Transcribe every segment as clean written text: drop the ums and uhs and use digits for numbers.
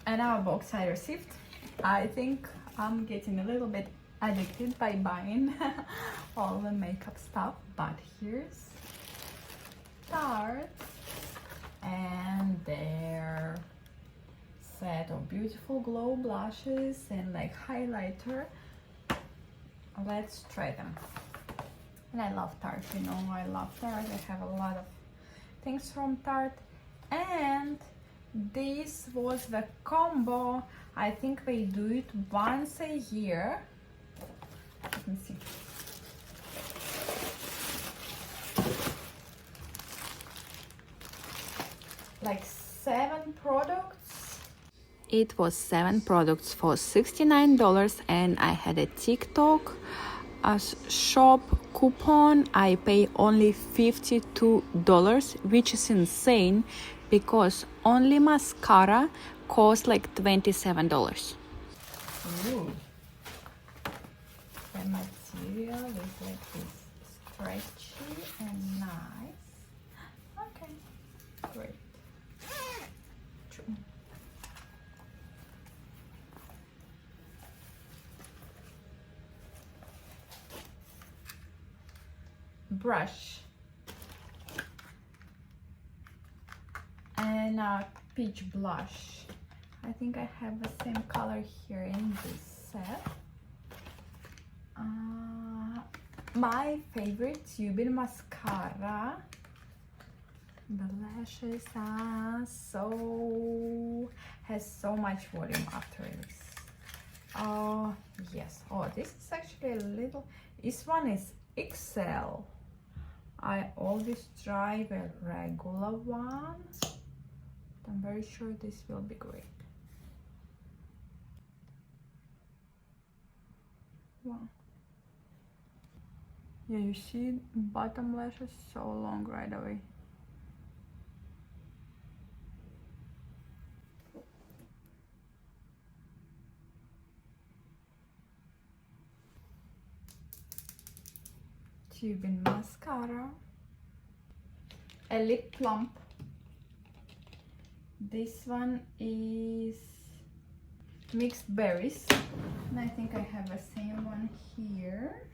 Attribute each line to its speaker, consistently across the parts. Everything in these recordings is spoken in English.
Speaker 1: And our box I received. I think I'm getting a little bit addicted by buying all the makeup stuff, but here's Tarte and their set of beautiful glow blushes and like highlighter. Let's try them. And I love Tarte, you know, I love Tarte. I have a lot of things from Tarte, and this was the combo. I think they do it once a year. Let me see. Like 7 products. It was 7 products for $69, and I had a TikTok shop coupon. I pay only $52, which is insane because only mascara costs like $27. Ooh. The material is like this, stretchy and nice. Okay, great. Brush and a peach blush. I think I have the same color here in this set. My favorite tubing mascara. The lashes are has so much volume after this. Oh yes. Oh, this is actually a little. This one is XL. I always try the regular one. I'm very sure this will be great. Wow. Yeah, you see bottom lashes so long right away. Tubing mascara. A lip plump. This one is mixed berries, and I think I have the same one here.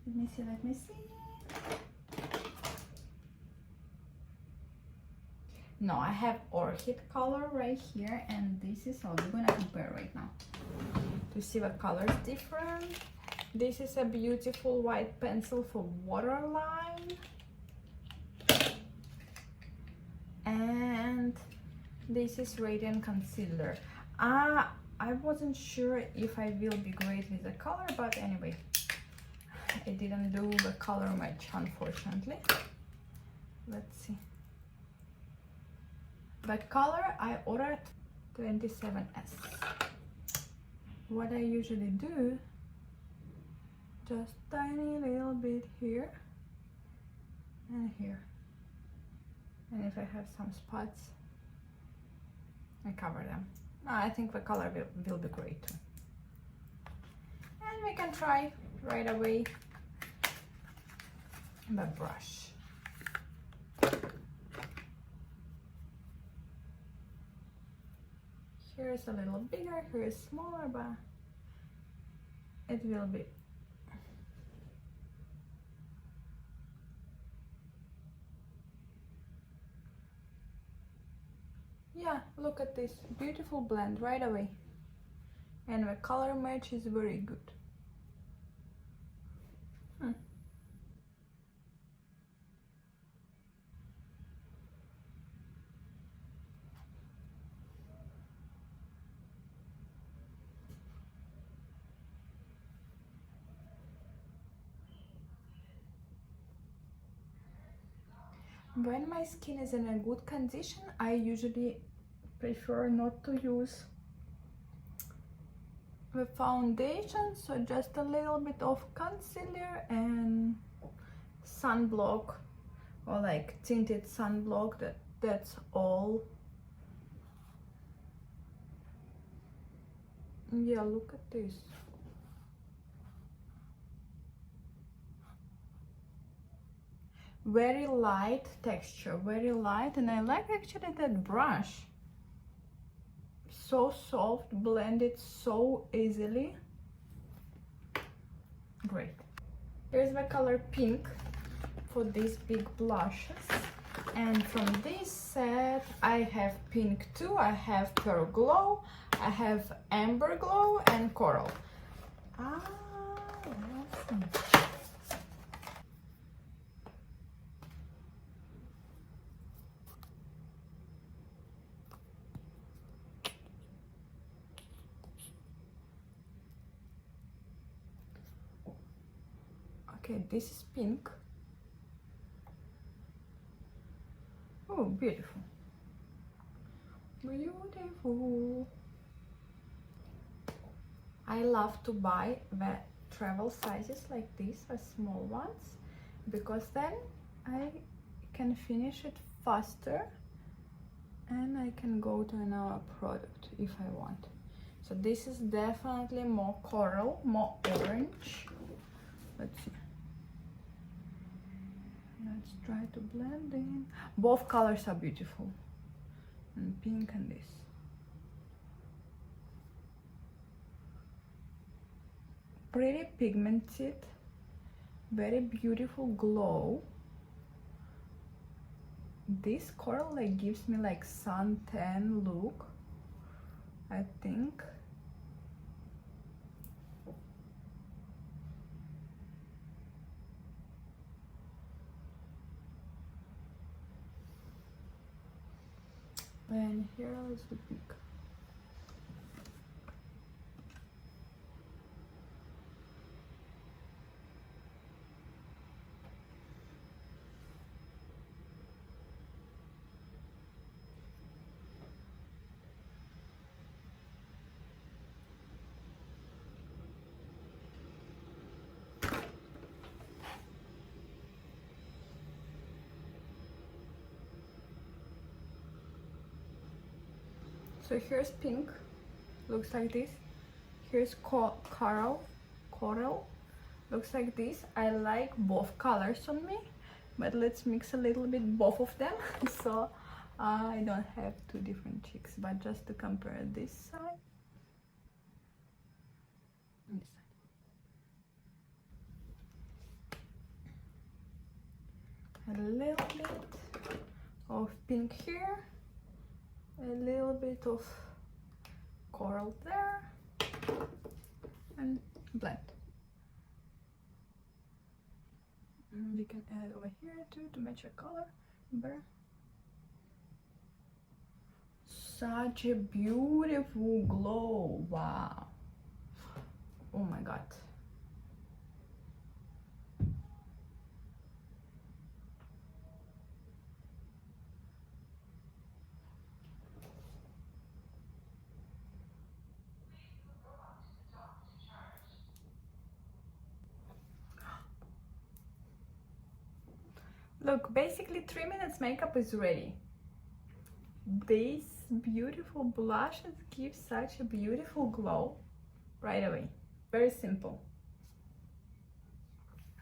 Speaker 1: Let me see, let me see. No, I have orchid color right here, and this is all we're gonna compare right now to see what color is different. This is a beautiful white pencil for waterline, and this is radiant concealer. I wasn't sure if I will be great with the color, but anyway, I didn't do the color match, unfortunately. Let's see. The color I ordered 27S. What I usually do, just tiny little bit here and here. And if I have some spots, I cover them. I think the color will be great too. And we can try right away the brush. Here is a little bigger, here is smaller, but it will be. Yeah, look at this beautiful blend right away, and the color match is very good. When my skin is in a good condition, I usually prefer not to use the foundation, so just a little bit of concealer and sunblock, or like tinted sunblock. That's all. Yeah, look at this. Very light texture, very light, and I like actually that brush. so soft, blended so easily. Great. Here's the color pink for these big blushes. And from this set, I have pink too. I have Pearl Glow, I have Amber Glow, and Coral. Awesome. Okay, this is pink. Oh, beautiful. Beautiful. I love to buy the travel sizes like these, the small ones, because then I can finish it faster and I can go to another product if I want. So this is definitely more coral, more orange. Let's see. Let's try to blend in. Both colors are beautiful. And pink and this. Pretty pigmented, very beautiful glow. This coral like gives me like suntan look, I think. And here is the pink. So here's pink, looks like this. Here's coral, looks like this. I like both colors on me, but let's mix a little bit both of them so I don't have two different cheeks, but just to compare this side and this side. A little bit of pink here, a little bit of coral there, and blend. And we can add over here too to match a color better. Such a beautiful glow. Wow. Oh my god. Look, basically 3 minutes makeup is ready. These beautiful blushes give such a beautiful glow right away. Very simple.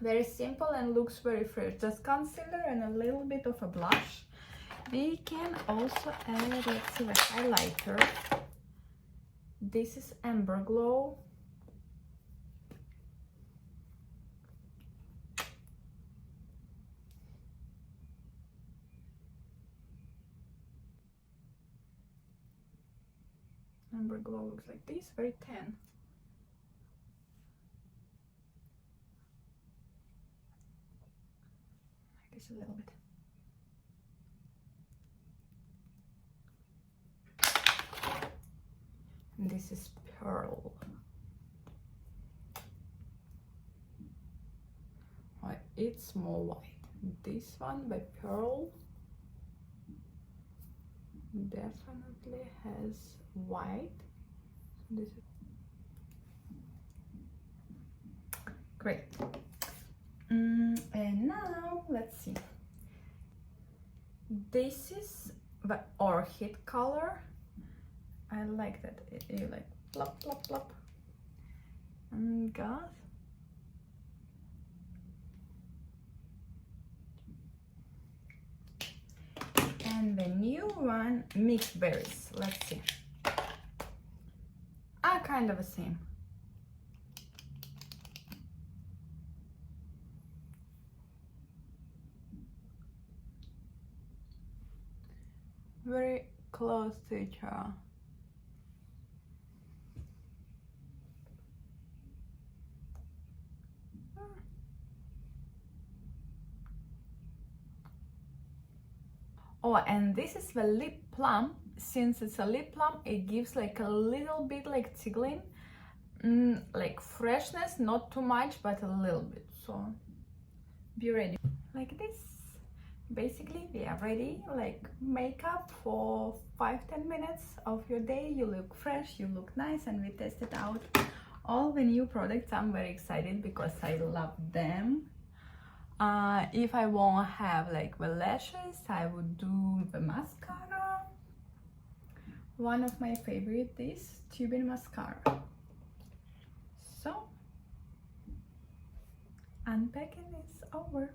Speaker 1: Very simple and looks very fresh. Just concealer and a little bit of a blush. We can also add, let's see, the highlighter. This is Amber Glow. Amber Glow looks like this, very tan. Like this a little bit. And this is Pearl. It's more white. This one by Pearl definitely has white. This is great. And now let's see. This is the orchid color. I like that. You like plop plop plop. And God. And the new one, mixed berries. Let's see. are kind of the same. Very close to each other. Oh, and this is the lip plum. Since it's a lip plum, it gives like a little bit like tickling, like freshness, not too much, but a little bit. So be ready. Like this. Basically, we are ready. Like makeup for 5-10 minutes of your day. You look fresh, you look nice, and we tested out all the new products. I'm very excited because I love them. If I won't have like the lashes, I would do the mascara. One of my favorite is tubing mascara. So unpacking is over.